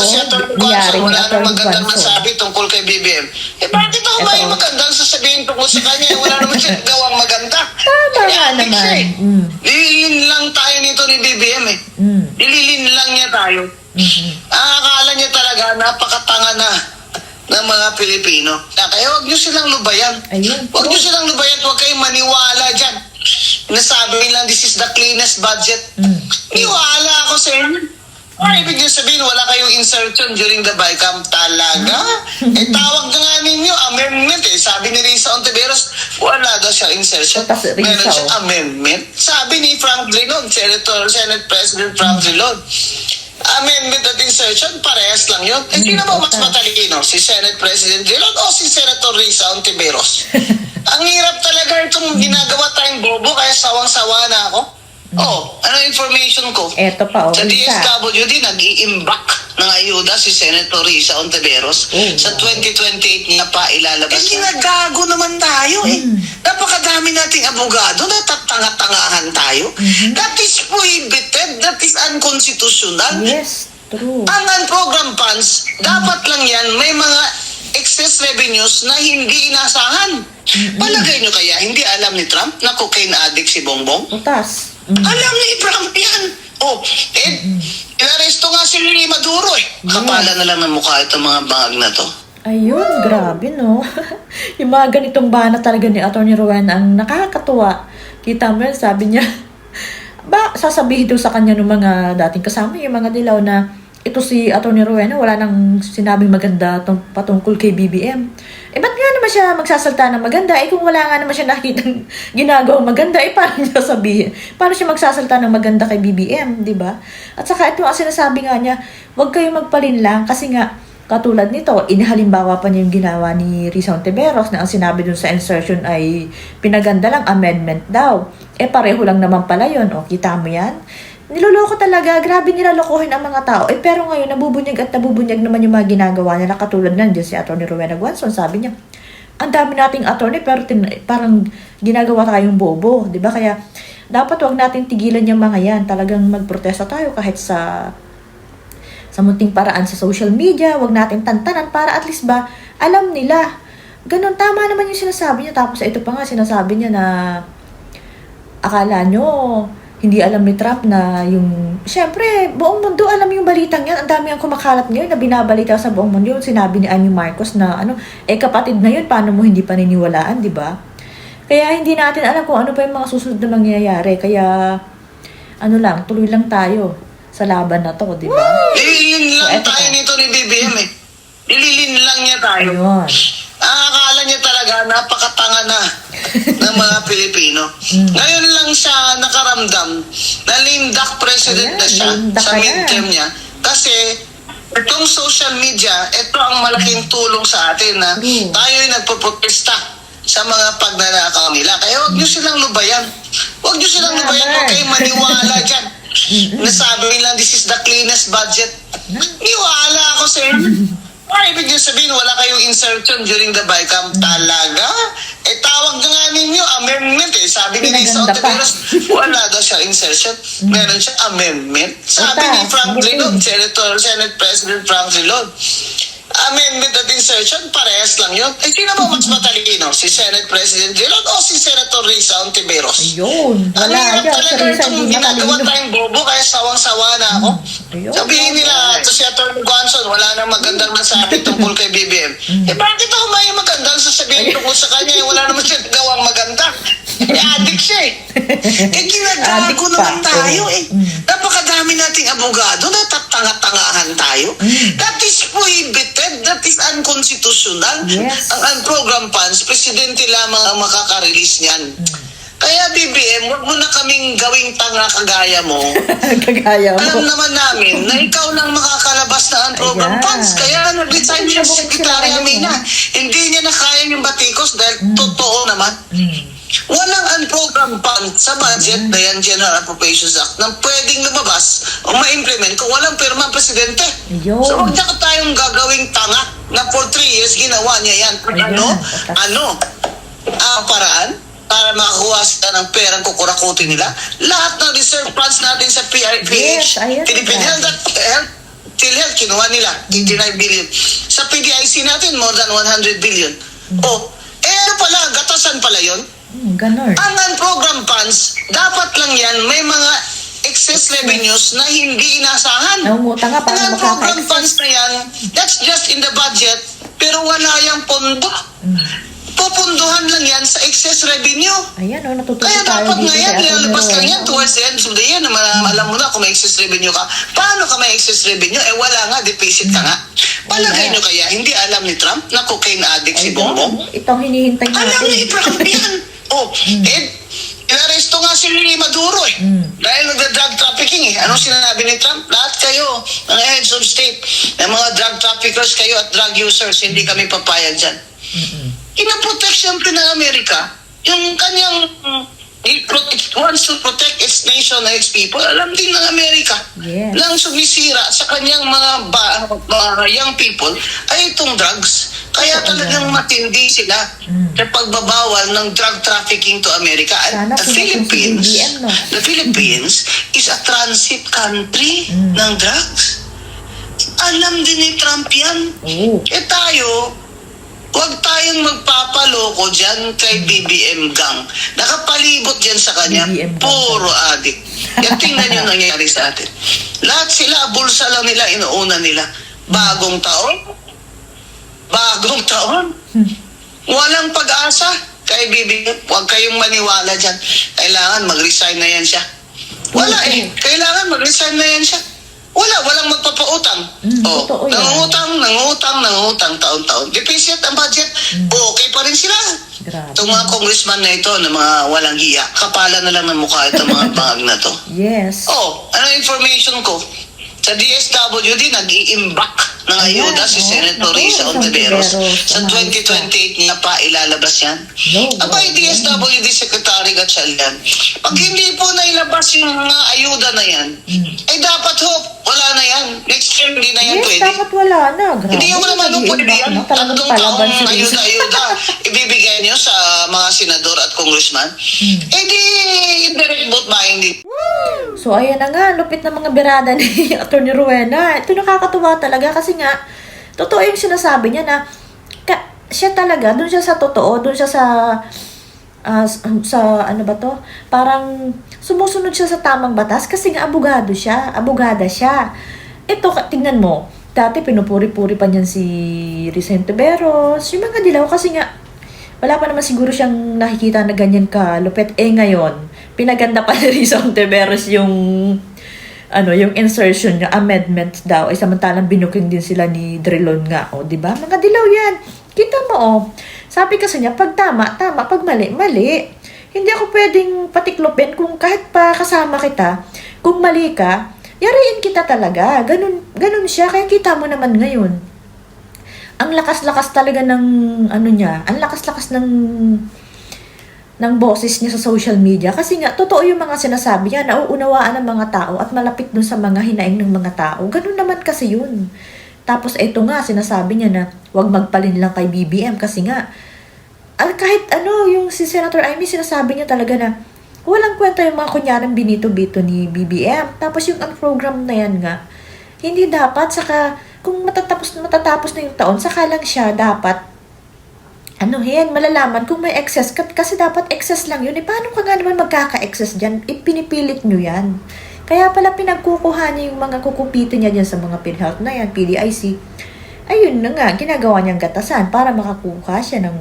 si Atty. Guanzon, wala nang magandang masabi tungkol kay BBM. Bakit ako may magandang sasabihin tungkol sa kanya? Wala naman siya gawang maganda. Tama nga naman. Lilin lang tayo nito ni BBM eh. Nililin lang niya tayo. Akala niya talaga napakatanga na ng mga Pilipino. Kaya huwag niyo silang lubayan. Huwag niyo silang lubayan. Huwag kayong maniwala dyan. Nasabi nilang this is the cleanest budget. Niwala ako sa inyo. Ibig niyo sabihin, wala kayong insertion during the BICAM talaga? Tawag na nga ninyo, amendment eh. Sabi ni Risa Ontiveros, wala daw siya insertion. Meron siyang amendment. Sabi ni Frank Drilon, Senate President Frank Drilon, amendment at insertion, parehas lang yun. Sino mo mas matalino? Si Senate President Drilon o si Senator Risa Ontiveros? Ang hirap talaga itong ginagawa tayong bobo, kaya sawang-sawa na ako. Ano information ko? Eto pa, sa DSWD, nag-i-imbak ng ayuda si Senator Risa Ontiveros. Sa 2028 niya pa ilalabas. Ginagago naman tayo Napakadami nating abogado, natatanga-tangahan tayo. That is prohibited, that is unconstitutional. Yes, true. Ang program funds, dapat lang yan, may mga excess revenues na hindi inasahan. Palagay nyo kaya, hindi alam ni Trump na cocaine addict si Bongbong? Utas. Alam ni Trump yan. Inaresto nga si Maduro Kapala na lang ng mukha itong mga bangag na to. Ayun, grabe no. Yung mga ganitong bana talaga ni Atty. Rowena ang nakakatuwa. Kita mo yan, sabi niya, sasabihin daw sa kanya ng mga dating kasama, yung mga dilaw na ito si Atty. Rowena, wala nang sinabing maganda patungkol kay BBM. Ba't nga naman siya magsasalta ng maganda? Kung wala nga naman siya nakikitang ginagawang maganda, paano niya sabihin? Paano siya magsasalta ng maganda kay BBM, di ba? At saka ito ang sinasabi nga niya, huwag kayong magpalinlang kasi nga, katulad nito, inihalimbawa pa niya yung ginawa ni Risa Ontiveros na ang sinabi dun sa insertion ay pinaganda lang, amendment daw. Pareho lang naman pala yun. Kita mo yan? Niloloko talaga, grabe nila lokohin ang mga tao. Pero ngayon, nabubunyag at nabubunyag naman yung mga ginagawa nila. Katulad nandiyan si Atty. Rowena Guanzon, sabi niya, ang dami nating attorney pero parang ginagawa tayong bobo. Diba? Kaya dapat wag natin tigilan yung mga yan. Talagang magprotesta tayo kahit sa munting paraan sa social media. Wag natin tantanan para at least ba alam nila. Ganon, tama naman yung sinasabi niya. Tapos ito pa nga, sinasabi niya na akala nyo hindi alam ni Trump na yung... Siyempre, buong mundo alam yung balitang yan. Ang dami ang kumakalat ngayon na binabalita sa buong mundo. Yung sinabi ni Amy Marcos na kapatid na yun, paano mo hindi paniniwalaan, di ba? Kaya hindi natin alam kung ano pa yung mga susunod na mangyayari. Kaya, tuloy lang tayo sa laban na to, di ba? Nililin lang tayo nito ni BBM Nililin lang niya tayo. Ayun. Akala niya talaga napakatanga na ng mga Pilipino. Ngayon lang siya nakaramdam na lame duck president na siya sa midterm niya. Kasi itong social media, ito ang malaking tulong sa atin na tayo'y nagpoprotesta sa mga pagnanakaw nila. Kaya huwag niyo silang lubayan. Huwag niyo silang lubayan. Huwag kayong maniwala dyan. Nasabi nilang this is the cleanest budget. Niwala ako sa inyo. Ibig niyo sabihin, wala kayong insertion during the BICAM talaga? Tawag na nga ninyo, amendment Sabi ni Risa Ontiveros, wala daw siya insertion. Meron siyang amendment. Sabi ni Frank Drilon, Senate President Frank Drilon, amendment at insertion, parehas lang yun. Sino mo mas matalino? Si Senate President Drilon o si Senator Risa Ontiveros? Ayun. Ang hirap talaga itong ginagawa tayong bobo, kaya sawang-sawa na ako. Sabihin nila, si Atty. Guanzon, wala nang magandang masabi tungkol kay BBM. Bakit ako may magandang sasabihin tungkol sa kanya? Wala naman siya gawang maganda. Addict siya ginagago naman tayo Napakadami nating abogado, natatanga-tangahan tayo. That is prohibited, that is unconstitutional. Ang program funds, presidente lamang ang makaka-release niyan. Kaya BBM, wag mo na kaming gawing tanga kagaya mo. Alam naman namin na ikaw lang makakalabas na ang program funds. Kaya nag-resign siya si Secretary Amina. Hindi niya na kaya yung batikos dahil totoo naman. Walang unprogram fund sa budget na yan, General Appropriations Act, na pwedeng lumabas o ma-implement kung walang pirma ang presidente. So huwag na tayong gagawing tanga na for 3 years ginawa niya yan. Paraan para makakuha sila ng perang kukurakutin nila. Lahat ng reserve funds natin sa PRPH, Philippine Health PhilHealth, kinuha nila, 89 billion. Sa PDIC natin, more than 100 billion. Oh, ano pala, gatasan pala yon. Ganon. Ang program funds, dapat lang yan, may mga excess revenues na hindi inasahan. Naungutang nga para Ang program makaka-excess. funds na yan, that's just in the budget, pero wala yung pondo. Pupunduhan lang yan sa excess revenue. Ayan, natututo Kaya tayo dapat dito nga kay yan, Atty. ilalabas ka Rowena. yan towards the end of the year na alam mo na kung may excess revenue ka. Paano ka may excess revenue? Wala nga, deficit ka nga. Palagay nyo kaya, hindi alam ni Trump na cocaine addict si Bongbong? Itong hinihintay natin. Alam ni Trump yan. Inaresto nga si Maduro dahil nagda-drug trafficking Anong sinabi ni Trump? Lahat kayo, mga heads of state, ng mga drug traffickers kayo at drug users, hindi kami papayag dyan. Ina-protect siyempre ng Amerika yung kanyang it wants to protect its nation and its people. Alam din ng Amerika Yes. lang sumisira sa kanyang mga young people ay itong drugs. Kaya talagang matindi sila sa pagbabawal ng drug trafficking to America. Sana At pumunta si BBM, no? the Philippines is a transit country ng drugs. Alam din ni Trump yan. Oo. Tayo, huwag tayong magpapaloko dyan kay BBM gang. Nakapalibot dyan sa kanya, BBM gang. puro adik. Yan, tingnan nyo nangyari sa atin. Lahat sila, bulsa lang nila, inuuna nila. Bagong taon. Walang pag-asa kay BBM. Huwag kayong maniwala dyan. Kailangan mag-resign na yan siya. Wala Kailangan mag-resign na yan siya. Walang magpapautang. Totoo yan. Nangutang taon-taon. Deficit ang budget. Okay pa rin sila. Grabe. Itong mga congressman na ito, na mga walang hiya, kapala na lang ng mukha itong mga bangag na to. Yes. Ano information ko? Sa DSWD, nag-i-imbak ng ayuda si Senator Risa Ontiveros. Sa 2028 niya pa ilalabas yan. Abay, DSWD Secretary Gatchalian, pag hindi po nailabas yung mga ayuda na yan, dapat wala na yan. Next year, hindi na yan Yes, pwede. dapat wala na. Grabe. Hindi mo naman pwede yan. Talagang Tatlong palaban taong si Risa. ayuda ibibigay niyo sa mga senador at congressman. Di, indirect vote buying din. So, ayan na nga, lupit na mga birada ni Atty. Rowena. Ito nakakatuwa talaga kasi nga, totoo yung sinasabi niya na siya talaga, dun siya sa totoo, dun siya sa ano ba to? Parang sumusunod siya sa tamang batas kasi nga abogada siya. Ito, tingnan mo, dati pinupuri-puri pa niyan si Risa Ontiveros, yung mga dilaw kasi nga, wala pa naman siguro siyang nakikita na ganyan ka lupet. Ngayon, pinaganda pa ni Risa Ontiveros yung insertion niya, amendment daw. Samantalang binuking din sila ni Drilon nga. Di ba? Mga dilaw yan. Kita mo, Sabi kasi niya, pag tama, pag mali, mali. Hindi ako pwedeng patiklopin kung kahit pa kasama kita, kung mali ka, yariin kita talaga. Ganun siya. Kaya kita mo naman ngayon. Ang lakas-lakas talaga ng ang lakas-lakas ng boses niya sa social media kasi nga totoo yung mga sinasabi niya, nauunawaan ng mga tao at malapit dun sa mga hinaing ng mga tao. Ganun naman kasi yun. Tapos ito nga sinasabi niya na huwag magpalin lang kay BBM kasi nga kahit yung si Senator Amy sinasabi niya talaga na walang kwenta yung mga kunyaring binito-bito ni BBM. Tapos yung program na yan nga hindi dapat, saka kung matatapos na yung taon, saka lang siya dapat malalaman kung may excess. Kasi dapat excess lang yun. Paano ka nga naman magkaka-excess dyan? Pinipilit nyo yan. Kaya pala pinagkukuha niya yung mga kukupito niya dyan sa mga PhilHealth na yan, PDIC. Ayun na nga, ginagawa niyang gatasan para makakuha siya ng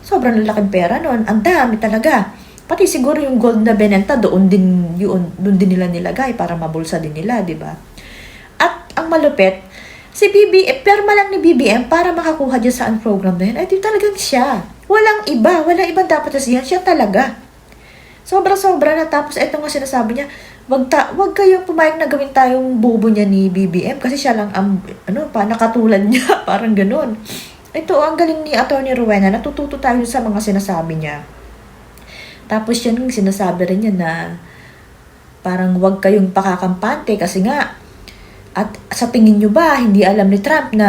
sobrang lalaking pera nun. Ang dami talaga. Pati siguro yung gold na benenta, doon din nila nilagay para mabulsa din nila, di ba? At ang malupit, si BBM, perma lang ni BBM para makakuha dyan sa program na yan, ay di talagang siya. Walang ibang dapat siya talaga. Sobra-sobra na. Tapos eto nga sinasabi niya, wag kayong pumayag na gawin tayong bobo niya ni BBM kasi siya lang nakatulad niya, parang ganun. Ito, ang galing ni Atty. Rowena, natututo tayo sa mga sinasabi niya. Tapos yan yung sinasabi rin niya na parang wag kayong pakakampante kasi nga at sa tingin nyo ba, hindi alam ni Trump na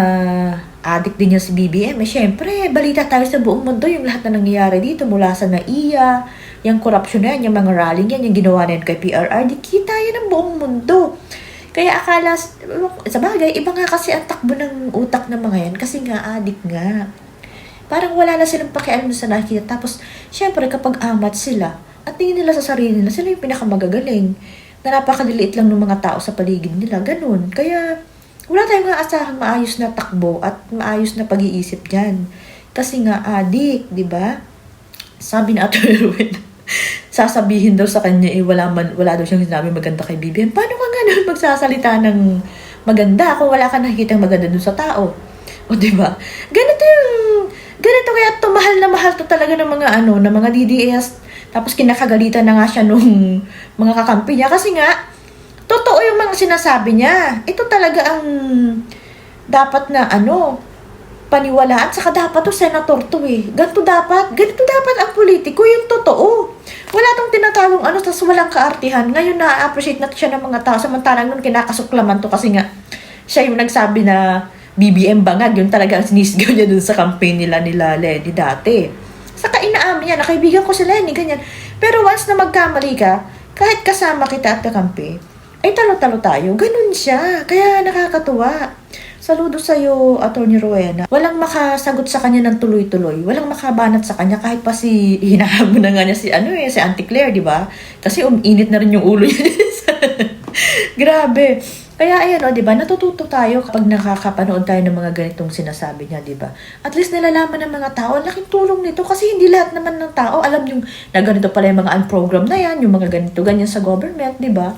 addict din niya si BBM? Syempre, balita tayo sa buong mundo yung lahat na nangyayari dito mula sa NAIA, yung corruption na yan, yung mga rallying yan, yung ginawa na yan kay PRR, di kita yan ang buong mundo. Kaya akala, sa bagay, iba nga kasi ang takbo ng utak ng mga yan kasi nga adik nga. Parang wala na silang pakialam sa nakikita. Tapos, syempre, kapag amat sila, at tingin nila sa sarili nila, sila yung pinakamagagaling. Na napakadiliit lang ng mga tao sa paligid nila. Ganun. Kaya, wala tayong aasahang maayos na takbo at maayos na pag-iisip dyan. Kasi nga, adik, di ba? Sabi ni Atty. Ruel, sasabihin daw sa kanya, wala daw siyang sinabi maganda kay BBM. Paano ka nga naman magsasalita ng maganda kung wala ka nakikita maganda dun sa tao? O, di ba? Ganito kaya mahal na mahal to talaga ng mga DDS. Tapos kinakagalitan na nga siya nung mga kakampi niya. Kasi nga, totoo yung mga sinasabi niya. Ito talaga ang dapat na paniwalaan. Saka dapat to senator to eh. Ganito dapat ang politiko, yung totoo. Wala tong tinatawang tas walang kaartihan. Ngayon na-appreciate na siya ng mga tao. Samantalang nun kinakasuklaman to kasi nga, siya yung nagsabi na BBM bangag, yun talaga ang sinisgaw niya dun sa campaign nila Lenny dati. Saka inaamin niya, nakaibigan ko si Lenny, ganyan. Pero once na magkamali ka, kahit kasama kita at kakampi, ay talo-talo tayo. Ganun siya. Kaya nakakatuwa. Saludo sa'yo, Atty. Rowena. Walang makasagot sa kanya ng tuloy-tuloy. Walang makabanat sa kanya kahit pa hinahamon na nga niya si Auntie Claire, di ba? Kasi uminit na rin yung ulo niya. Grabe. Kaya ayan, di ba, natututo tayo kapag nakakapanood tayo ng mga ganitong sinasabi niya, di ba? At least nalalaman ng mga tao, laking tulong nito kasi hindi lahat naman ng tao alam yung na ganito pala yung mga unprogram na yan, yung mga ganito, ganyan sa government, di ba?